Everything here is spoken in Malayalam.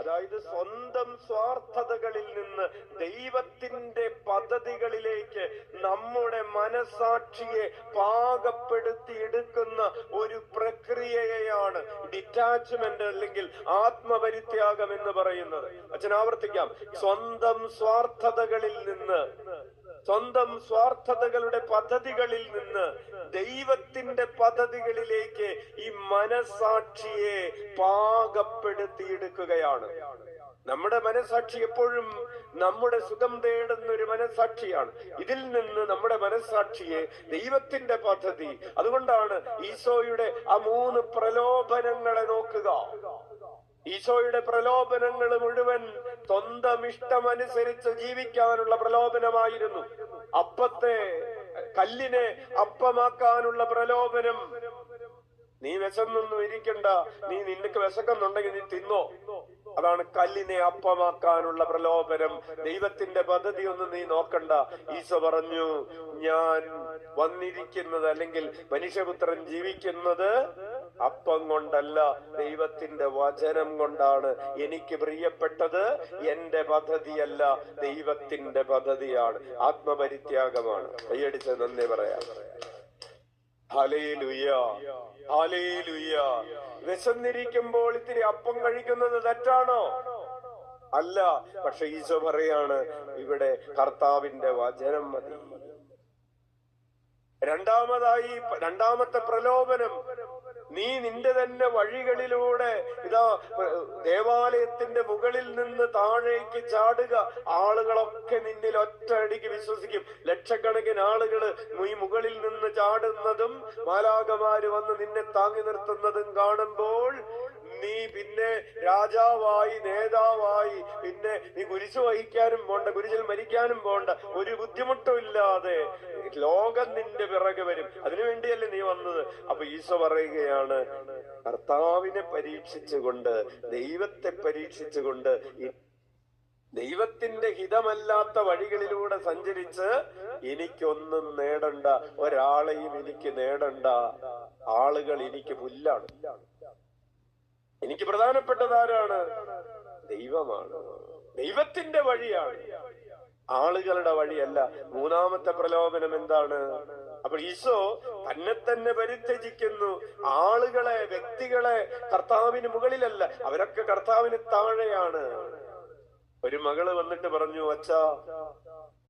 അതായത് സ്വന്തം സ്വാർത്ഥതകളിൽ നിന്ന് ദൈവത്തിന്റെ പദ്ധതികളിലേക്ക് നമ്മുടെ മനസാക്ഷിയെ പാകപ്പെടുത്തി എടുക്കുന്ന ഒരു പ്രക്രിയയാണ് ഡിറ്റാച്ച്മെന്റ് അല്ലെങ്കിൽ ആത്മപരിത്യാഗം എന്ന് പറയുന്നത്. അച്ഛൻ ആവർത്തിക്കാം. സ്വന്തം സ്വാർത്ഥതകളിൽ നിന്ന്, സ്വന്തം സ്വാർത്ഥതകളുടെ പദ്ധതികളിൽ നിന്ന് ദൈവത്തിന്റെ പദ്ധതികളിലേക്ക് ഈ മനസാക്ഷിയെ പാകപ്പെടുത്തിയെടുക്കുകയാണ്. നമ്മുടെ മനസാക്ഷി എപ്പോഴും നമ്മുടെ സുഖം തേടുന്ന ഒരു മനസാക്ഷിയാണ്. ഇതിൽ നിന്ന് നമ്മുടെ മനസാക്ഷിയെ ദൈവത്തിന്റെ പദ്ധതി. അതുകൊണ്ടാണ് ഈശോയുടെ ആ 3 പ്രലോഭനങ്ങളെ നോക്കുക. ഈശോയുടെ പ്രലോഭനങ്ങൾ മുഴുവൻ സ്വന്തം ഇഷ്ടമനുസരിച്ച് ജീവിക്കാനുള്ള പ്രലോഭനമായിരുന്നു. കല്ലിനെ അപ്പമാക്കാനുള്ള പ്രലോഭനം. നീ വിശന്നൊന്നും ഇരിക്കണ്ട, നിനക്ക് വിശക്കുന്നുണ്ടെങ്കിൽ നീ തിന്നോ. അതാണ് കല്ലിനെ അപ്പമാക്കാനുള്ള പ്രലോഭനം. ദൈവത്തിന്റെ പദ്ധതി ഒന്നും നീ നോക്കണ്ട. ഈശോ പറഞ്ഞു, ഞാൻ വന്നിരിക്കുന്നത് അല്ലെങ്കിൽ മനുഷ്യപുത്രൻ ജീവിക്കുന്നത് അപ്പം കൊണ്ടല്ല, ദൈവത്തിന്റെ വചനം കൊണ്ടാണ്. എനിക്ക് പ്രിയപ്പെട്ടത് എന്റെ പദ്ധതിയല്ല, ദൈവത്തിന്റെ പദ്ധതിയാണ്. ആത്മപരിത്യാഗമാണ്. കൈയടിച്ച് നന്ദി പറയാം. Hallelujah, hallelujah. വിശന്നിരിക്കുമ്പോൾ ഇത്തിരി അപ്പം കഴിക്കുന്നത് തെറ്റാണോ? അല്ല. പക്ഷെ ഈശോ പറയാണ്, ഇവിടെ കർത്താവിന്റെ വചനം മതി. രണ്ടാമത്തെ പ്രലോഭനം, നീ നിന്റെ തന്നെ വഴികളിലൂടെ ഇതാ ദേവാലയത്തിന്റെ മുകളിൽ നിന്ന് താഴേക്ക് ചാടുക. ആളുകളൊക്കെ നിന്നിൽ ഒറ്റയടിക്ക് വിശ്വസിക്കും. ലക്ഷക്കണക്കിന് ആളുകൾ നീ മുകളിൽ നിന്ന് ചാടുന്നതും മാലാഖമാര് വന്ന് നിന്നെ താങ്ങി നിർത്തുന്നതും കാണുമ്പോൾ നീ പിന്നെ രാജാവായി, നേതാവായി, പിന്നെ നീ കുരിശ് വഹിക്കാനും പോണ്ട, കുരിശിൽ മരിക്കാനും പോണ്ട, ഒരു ബുദ്ധിമുട്ടും ഇല്ലാതെ ലോകം നിന്റെ പിറകെ വരും. അതിനുവേണ്ടിയല്ലേ നീ വന്നത്. അപ്പൊ ഈശോ പറയുകയാണ്, കർത്താവിനെ പരീക്ഷിച്ചുകൊണ്ട്, ദൈവത്തെ പരീക്ഷിച്ചുകൊണ്ട്, ദൈവത്തിന്റെ ഹിതമല്ലാത്ത വഴികളിലൂടെ സഞ്ചരിച്ച് എനിക്കൊന്നും നേടണ്ട, ഒരാളെയും എനിക്ക് നേടണ്ട. ആളുകൾ എനിക്ക് പുല്ലാണ്. എനിക്ക് പ്രധാനപ്പെട്ടതാരാണ്? ദൈവമാണ്. ദൈവത്തിന്റെ വഴിയാണ്, ആളുകളുടെ വഴിയല്ല. മൂന്നാമത്തെ പ്രലോഭനം എന്താണ്? അപ്പോൾ ഈശോ തന്നെ പരിത്യജിക്കുന്നു. ആളുകളെ, വ്യക്തികളെ കർത്താവിന് മുകളിലല്ല, അവരൊക്കെ കർത്താവിന് താഴെയാണ്. ഒരു മകള് വന്നിട്ട് പറഞ്ഞു, അച്ഛാ